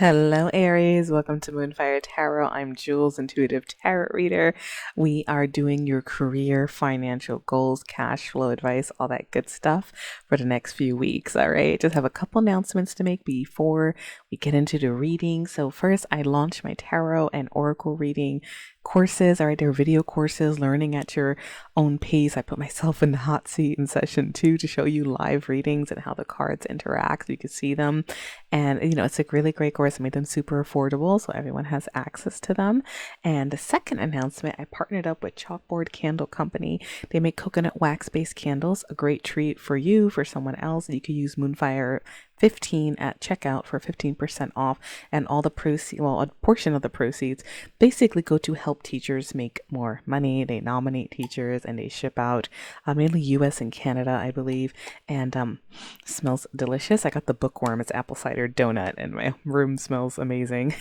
Hello, Aries. Welcome to Moonfire Tarot. I'm Jules, intuitive tarot reader. We are doing your career, financial goals, cash flow advice, all that good stuff for the next few weeks. All right. Just have a couple announcements to make before we get into the reading. So, first, I launched my tarot and oracle reading courses. All right. They're video courses, learning at your own pace. I put myself in the hot seat in session 2 to show you live readings and how the cards interact so you can see them. And, it's a really great course. I made them super affordable so everyone has access to them. And the second announcement, I partnered up with Chalkboard Candle Company. They make coconut wax-based candles, a great treat for you, for someone else. You could use Moonfire 15 at checkout for 15% off, and all the proceeds, well, a portion of the proceeds basically go to help teachers make more money. They nominate teachers and they ship out mainly US and Canada, I believe, and smells delicious. I got the bookworm. It's apple cider donut and my room smells amazing.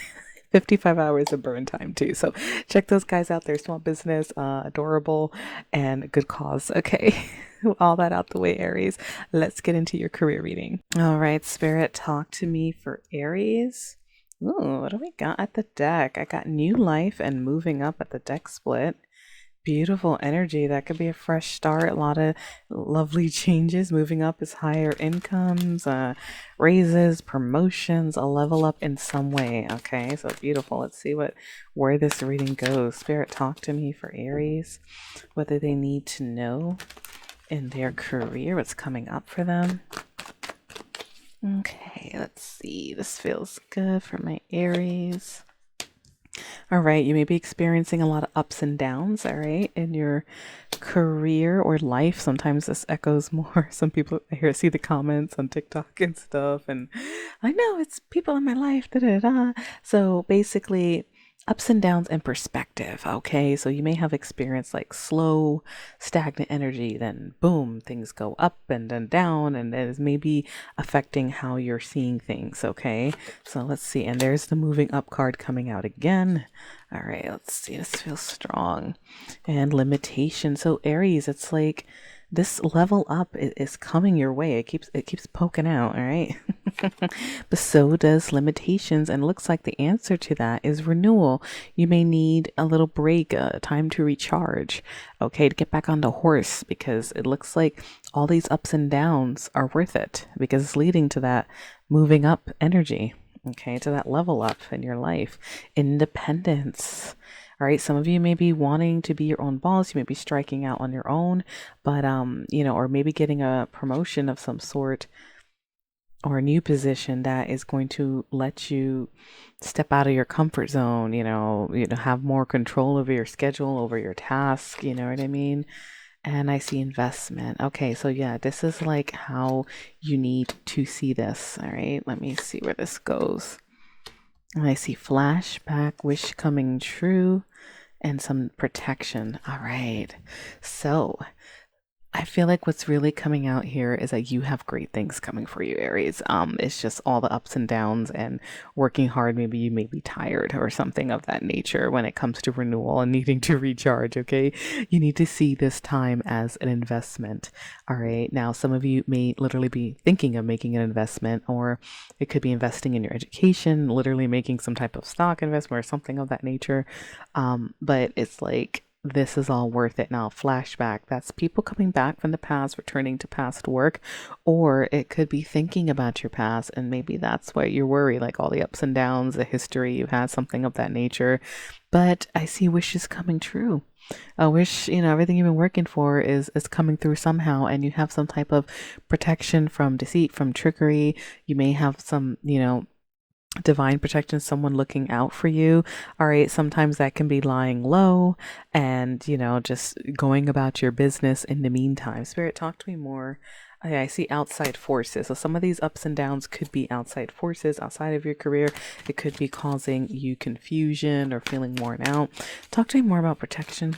55 hours of burn time too. So check those guys out. They're small business, adorable, and good cause. Okay. All that out the way, Aries. Let's get into your career reading. All right, Spirit, talk to me for Aries. Ooh, what do we got at the deck? I got new life and moving up at the deck split. Beautiful energy. That could be a fresh start. A lot of lovely changes. Moving up is higher incomes, raises, promotions, a level up in some way. Okay, so beautiful. Let's see where this reading goes. Spirit, talk to me for Aries. What do they need to know in their career? What's coming up for them? Okay, let's see. This feels good for my Aries. All right, you may be experiencing a lot of ups and downs, all right, in your career or life. Sometimes this echoes more. Some people, see the comments on TikTok and stuff, and I know it's people in my life, da da da. So basically, ups and downs in perspective, okay? So you may have experienced like slow, stagnant energy, then boom, things go up and then down, and it is maybe affecting how you're seeing things, okay? So let's see, and there's the moving up card coming out again. All right, let's see, this feels strong. And limitation. So Aries, it's like this level up is coming your way. It keeps poking out, all right? But so does limitations, and looks like the answer to that is renewal. You may need a little break, time to recharge, okay, to get back on the horse, because it looks like all these ups and downs are worth it because it's leading to that moving up energy, okay, to that level up in your life. Independence. All right, some of you may be wanting to be your own boss. You may be striking out on your own, but or maybe getting a promotion of some sort or a new position that is going to let you step out of your comfort zone, have more control over your schedule, over your task, you know what I mean? And I see investment. Okay, so yeah, this is like how you need to see this. All right, let me see where this goes. And I see flashback, wish coming true, and some protection. All right. So I feel like what's really coming out here is that you have great things coming for you, Aries. It's just all the ups and downs and working hard. Maybe you may be tired or something of that nature when it comes to renewal and needing to recharge. Okay, you need to see this time as an investment. All right. Now, some of you may literally be thinking of making an investment, or it could be investing in your education, literally making some type of stock investment or something of that nature. But it's like, this is all worth it now. Flashback, that's people coming back from the past, returning to past work, or it could be thinking about your past, and maybe that's why you're worried, like all the ups and downs, the history you had, something of that nature. But I see wishes coming true. A wish, everything you've been working for is coming through somehow, and you have some type of protection from deceit, from trickery. You may have some, divine protection, someone looking out for you. All right, sometimes that can be lying low and just going about your business in the meantime. Spirit, talk to me more. I see outside forces. So some of these ups and downs could be outside forces outside of your career. It could be causing you confusion or feeling worn out. Talk to me more about protection.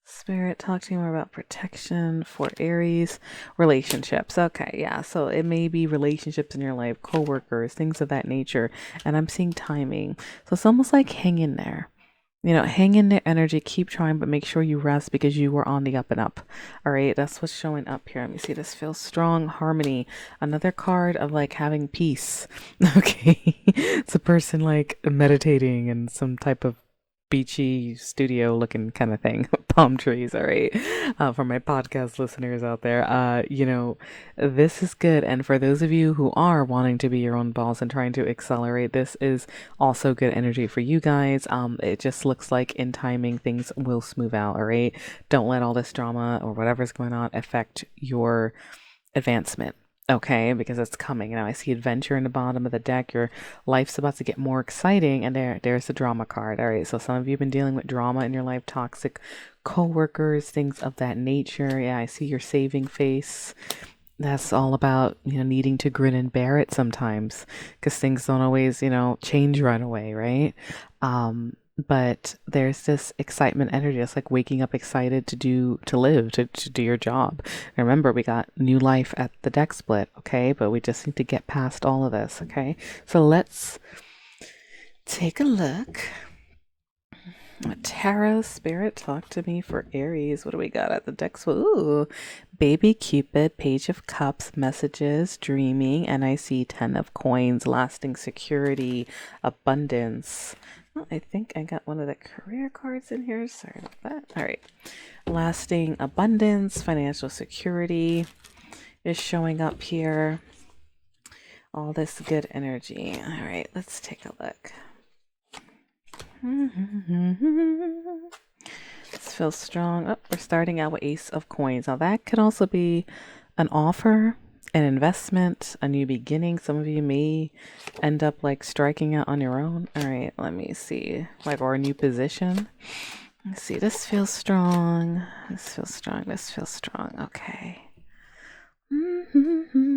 Spirit, talk to me more about protection for Aries. Relationships. Okay, yeah. So it may be relationships in your life, co-workers, things of that nature. And I'm seeing timing. So it's almost like hang in there. You know, hang in there, energy, keep trying, but make sure you rest because you were on the up and up. All right, that's what's showing up here. Let me see. This feels strong, harmony. Another card of like having peace. Okay, it's a person like meditating in some type of beachy studio looking kind of thing. Palm trees. All right, for my podcast listeners out there, you know, this is good. And for those of you who are wanting to be your own boss and trying to accelerate, this is also good energy for you guys. It just looks like in timing things will smooth out. All right, don't let all this drama or whatever's going on affect your advancement. Okay, because it's coming. Now I see adventure in the bottom of the deck. Your life's about to get more exciting, and there's the drama card. All right, so some of you have been dealing with drama in your life, toxic co-workers, things of that nature. Yeah, I see your saving face. That's all about, you know, needing to grin and bear it sometimes because things don't always, you know, change right away, right? But there's this excitement energy. It's like waking up excited to live, to do your job. And remember, we got new life at the deck split, okay? But we just need to get past all of this, okay? So let's take a look. Tarot spirit, talk to me for Aries. What do we got at the deck? Ooh, baby Cupid, page of cups, messages, dreaming, and I see 10 of coins, lasting security, abundance. Well, I think I got one of the career cards in here. Sorry about that. All right. Lasting abundance, financial security is showing up here. All this good energy. All right, let's take a look. This feels strong. Oh, we're starting out with Ace of Coins. Now that could also be an offer, an investment, a new beginning. Some of you may end up like striking out on your own. All right, let me see. Like, or a new position. Let's see. This feels strong. This feels strong. This feels strong. Okay.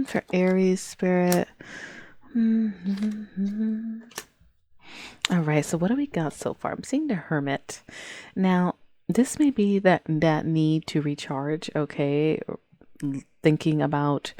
For Aries spirit. All right, so what do we got so far? I'm seeing the Hermit. Now, this may be that need to recharge, okay? Thinking about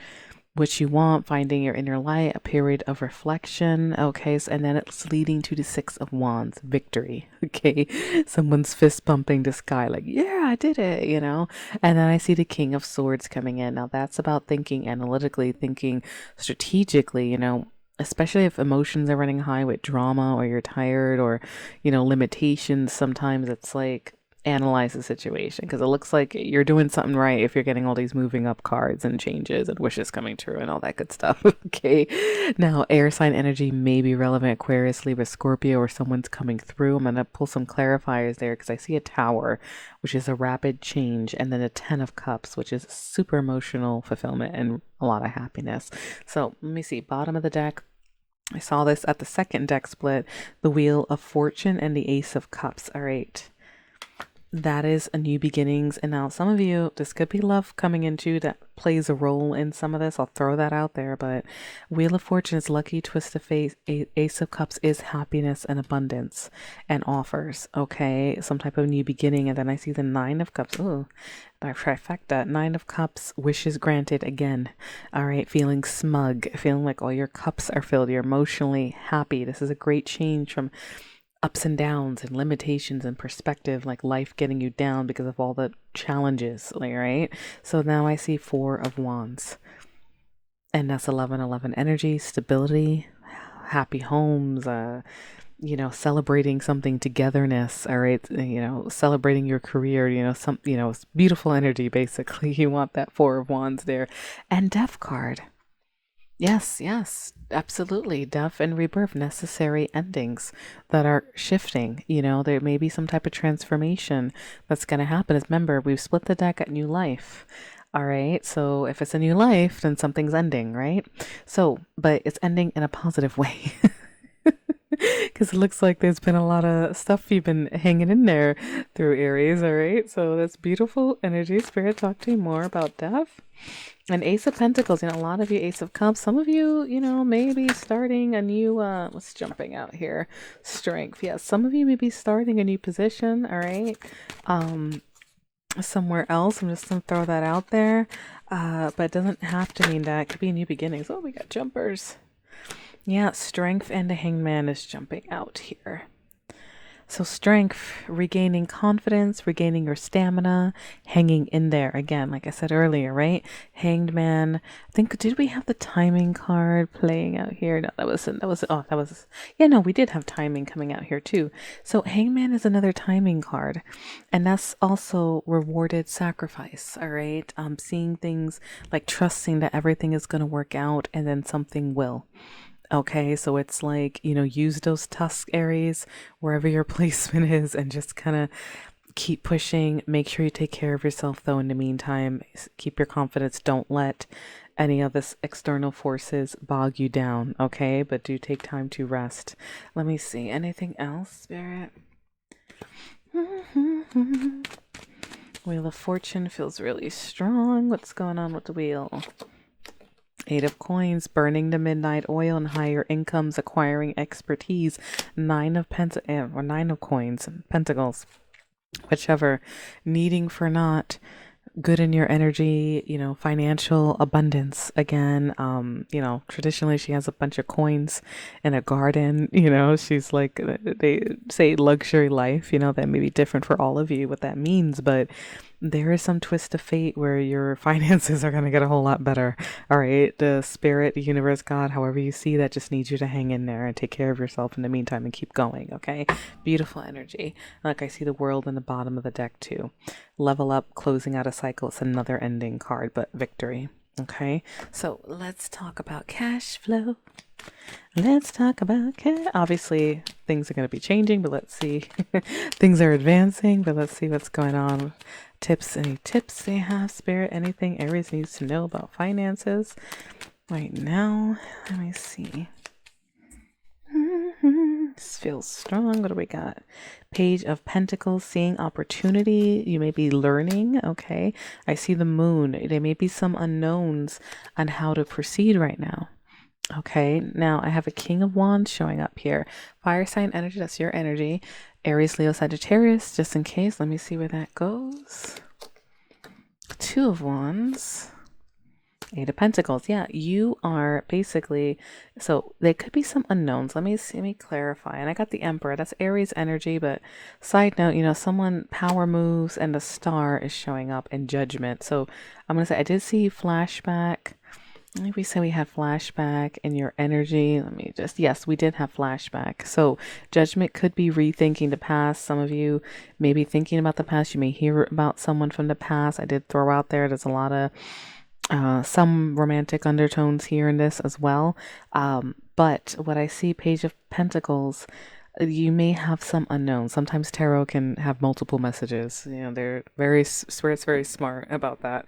what you want, finding your inner light, a period of reflection, okay? So, and then it's leading to the Six of Wands, victory, okay? Someone's fist bumping the sky like, yeah, I did it, you know? And then I see the King of Swords coming in. Now, that's about thinking analytically, thinking strategically, you know? Especially if emotions are running high with drama or you're tired or, you know, limitations. Sometimes it's like analyze the situation because it looks like you're doing something right if you're getting all these moving up cards and changes and wishes coming true and all that good stuff. Okay. Now, air sign energy may be relevant. Aquarius, Libra, Scorpio, or someone's coming through. I'm going to pull some clarifiers there because I see a Tower, which is a rapid change, and then a 10 of Cups, which is super emotional fulfillment and a lot of happiness. So let me see. Bottom of the deck. I saw this at the second deck split, the Wheel of Fortune and the Ace of Cups. All right. That is a new beginnings. And now some of you, this could be love coming into that plays a role in some of this. I'll throw that out there. But Wheel of Fortune is lucky, twist of fate. Ace of Cups is happiness and abundance and offers. Okay. Some type of new beginning. And then I see the Nine of Cups. Ooh. Trifecta. Nine of Cups, wishes granted again. All right, feeling smug, feeling like all your cups are filled. You're emotionally happy. This is a great change from ups and downs and limitations and perspective, like life getting you down because of all the challenges, like, right? So now I see Four of Wands, and that's 11-11 energy, stability, happy homes, you know, celebrating something, togetherness. All right, you know, celebrating your career, you know, some, you know, beautiful energy. Basically, you want that Four of Wands there. And Death card. Yes, yes, absolutely. Death and rebirth, necessary endings that are shifting. You know, there may be some type of transformation that's going to happen. As remember, we've split the deck at new life. All right. So if it's a new life, then something's ending, right? So, but it's ending in a positive way. Because it looks like there's been a lot of stuff you've been hanging in there through Aries, all right? So that's beautiful energy. Spirit, talk to me more about death. And Ace of Pentacles, you know, a lot of you Ace of Cups. Some of you, you know, may be starting a new, what's jumping out here? Strength. Yeah, some of you may be starting a new position, all right? Somewhere else. I'm just going to throw that out there. But it doesn't have to mean that. It could be new beginnings. Oh, we got jumpers. Yeah, Strength and the Hangman is jumping out here. So strength, regaining confidence, regaining your stamina, hanging in there again, like I said earlier, right? Hanged Man. I think, did we have the timing card playing out here? No, yeah, no, we did have timing coming out here too. So Hangman is another timing card, and that's also rewarded sacrifice. All right. Seeing things, like trusting that everything is going to work out and then something will. Okay, so it's like, use those tusk Aries wherever your placement is and just kind of keep pushing. Make sure you take care of yourself though in the meantime. Keep your confidence. Don't let any of this external forces bog you down, okay? But do take time to rest. Let me see. Anything else, Spirit? Wheel of Fortune feels really strong. What's going on with the wheel? Eight of Coins, burning the midnight oil and higher incomes, acquiring expertise. Nine of Coins, Pentacles, whichever. Needing for naught, good in your energy, financial abundance again. Traditionally she has a bunch of coins in a garden, she's like, they say luxury life, that may be different for all of you what that means, but there is some twist of fate where your finances are going to get a whole lot better. All right. The spirit, the universe, God, however you see that, just needs you to hang in there and take care of yourself in the meantime and keep going. Okay. Beautiful energy. Like I see the world in the bottom of the deck too. Level up, closing out a cycle. It's another ending card, but victory. Okay. So let's talk about cash flow. Let's talk about cash. Obviously, things are going to be changing, but let's see. Things are advancing, but let's see what's going on. Tips, any tips they have, Spirit, anything Aries needs to know about finances right now? Let me see. This feels strong. What do we got? Page of Pentacles, seeing opportunity. You may be learning. Okay. I see the moon. There may be some unknowns on how to proceed right now. Okay, now I have a King of Wands showing up here. Fire sign energy, that's your energy. Aries, Leo, Sagittarius, just in case. Let me see where that goes. Two of Wands. Eight of Pentacles. Yeah, you are basically, so there could be some unknowns. Let me clarify. And I got the Emperor. That's Aries energy, but side note, someone power moves and the Star is showing up in Judgment. So I'm going to say I did see flashback. Maybe we say we had flashback in your energy. Yes, we did have flashback. So Judgment could be rethinking the past. Some of you may be thinking about the past. You may hear about someone from the past. I did throw out there's a lot of some romantic undertones here in this as well. But what I see, Page of Pentacles, you may have some unknowns. Sometimes tarot can have multiple messages. They're Spirit's very smart about that.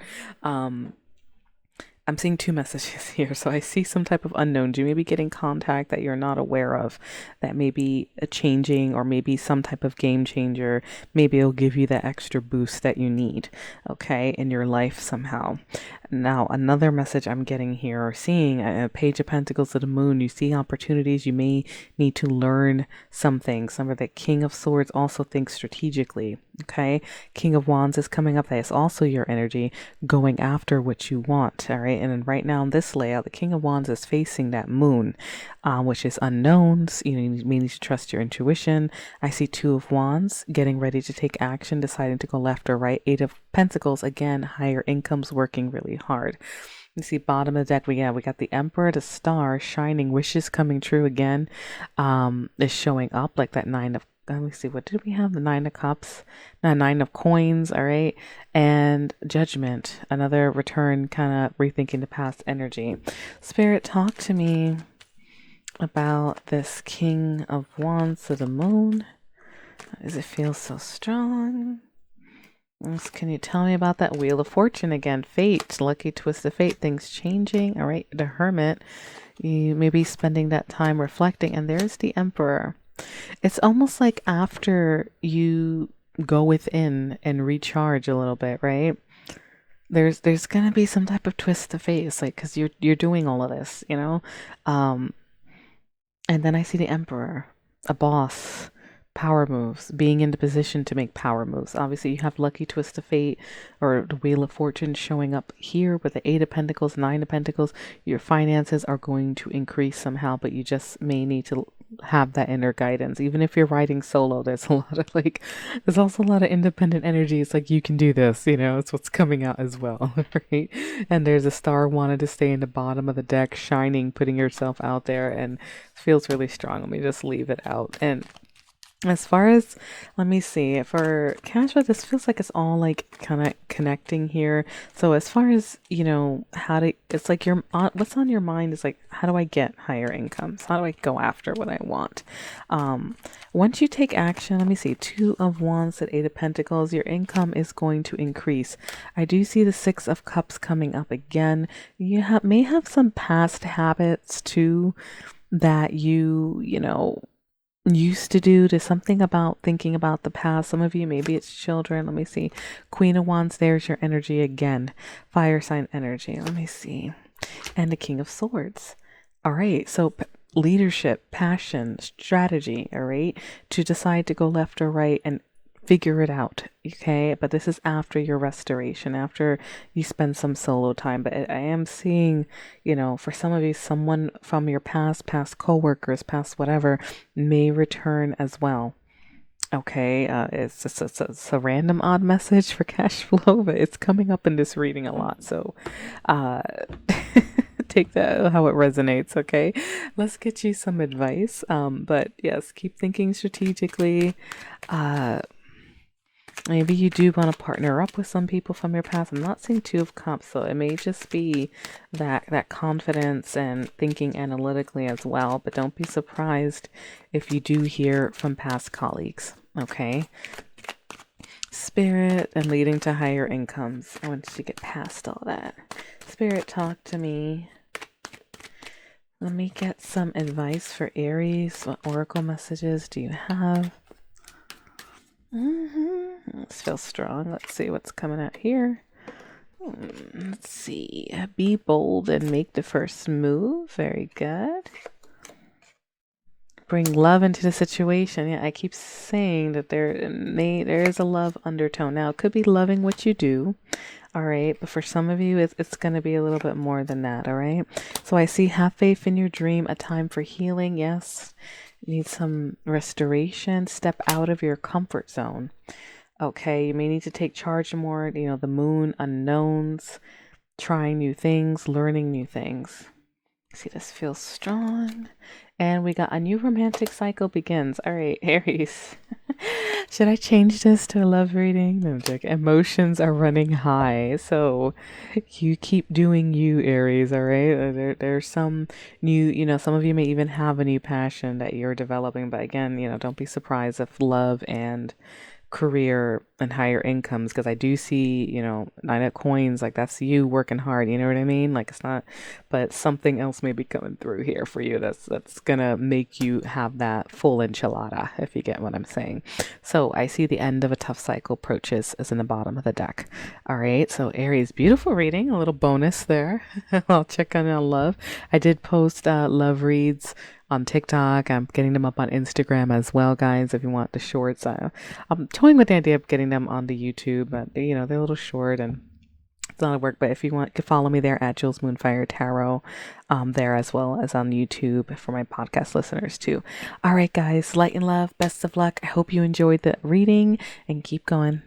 I'm seeing two messages here. So I see some type of unknowns. You may be getting contact that you're not aware of that may be a changing, or maybe some type of game changer. Maybe it'll give you that extra boost that you need, okay, in your life somehow. Now, another message I'm getting here, or seeing a Page of Pentacles to the Moon. You see opportunities. You may need to learn something. Some of the King of Swords also think strategically, okay? King of Wands is coming up. That is also your energy, going after what you want, all right? And then right now in this layout, the King of Wands is facing that Moon, which is unknowns. You may need to trust your intuition. I see Two of Wands getting ready to take action, deciding to go left or right. Eight of Pentacles, again, higher incomes, working really hard. You see bottom of the deck, we got the Emperor, the Star, shining, wishes coming true again, is showing up, like that Nine of, let me see, what did we have? The Nine of Cups, Nine of Coins, all right, and Judgment, another return, kind of rethinking the past energy. Spirit, talk to me about this King of Wands to the Moon. Does it feel so strong? Can you tell me about that Wheel of Fortune again? Fate, lucky twist of fate, things changing. All right, the Hermit. You may be spending that time reflecting. And there's the Emperor. It's almost like after you go within and recharge a little bit, right? There's gonna be some type of twist of fate. It's like, because you're doing all of this, and then I see the Emperor, a boss. Power moves, being in the position to make power moves. Obviously, you have lucky twist of fate, or the Wheel of Fortune showing up here with the Eight of Pentacles, Nine of Pentacles. Your finances are going to increase somehow, but you just may need to have that inner guidance. Even if you're writing solo, there's a lot of like, there's also a lot of independent energy. It's like, you can do this, it's what's coming out as well, right? And there's a star wanted to stay in the bottom of the deck, shining, putting yourself out there, and it feels really strong. Let me just leave it out. And as far as, let me see, for Cancer, this feels like it's all like kind of connecting here. So as far as, how to, it's like what's on your mind is like, how do I get higher incomes? How do I go after what I want? Once you take action, let me see, Two of Wands at Eight of Pentacles, your income is going to increase. I do see the Six of Cups coming up again. You may have some past habits too that you used to do to something about thinking about the past. Some of you, maybe it's children. Let me see. Queen of Wands, there's your energy again. Fire sign energy. Let me see. And the King of Swords. All right. So leadership, passion, strategy. All right. To decide to go left or right and figure it out. Okay. But this is after your restoration, after you spend some solo time. But I am seeing, for some of you, someone from your past co-workers, past whatever, may return as well. Okay. It's a random odd message for cash flow, but it's coming up in this reading a lot. So, take that how it resonates. Okay. Let's get you some advice. But yes, keep thinking strategically. Maybe you do want to partner up with some people from your past. I'm not seeing Two of Cups, so it may just be that confidence and thinking analytically as well. But don't be surprised if you do hear from past colleagues. Okay. Spirit and leading to higher incomes. I want you to get past all that. Spirit, talk to me. Let me get some advice for Aries. What oracle messages do you have? This feels strong. Let's see what's coming out here. Let's see. Be bold and make the first move. Very good. Bring love into the situation. Yeah, I keep saying that there is a love undertone. Now, it could be loving what you do. All right. But for some of you, it's going to be a little bit more than that. All right. So I see have faith in your dream, a time for healing. Yes. Need some restoration. Step out of your comfort zone. Okay, you may need to take charge more. The moon, unknowns, trying new things, learning new things. See, this feels strong. And we got a new romantic cycle begins. All right, Aries. Should I change this to a love reading? No, joke. Emotions are running high. So you keep doing you, Aries, all right? There's some new, some of you may even have a new passion that you're developing. But again, don't be surprised if love and career and higher incomes, because I do see, Nine of Coins, like that's you working hard, you know what I mean? Like it's not, but something else may be coming through here for you that's gonna make you have that full enchilada, if you get what I'm saying. So I see the end of a tough cycle approaches as in the bottom of the deck. All right, so Aries, beautiful reading, a little bonus there. I'll check on love. I did post love reads on TikTok. I'm getting them up on Instagram as well, guys. If you want the shorts, I'm toying with the idea of getting them on the YouTube, but they're a little short and it's not a work. But if you want, you can follow me there at Jules Moonfire Tarot, there as well as on YouTube for my podcast listeners too. All right, guys, light and love. Best of luck. I hope you enjoyed the reading and keep going.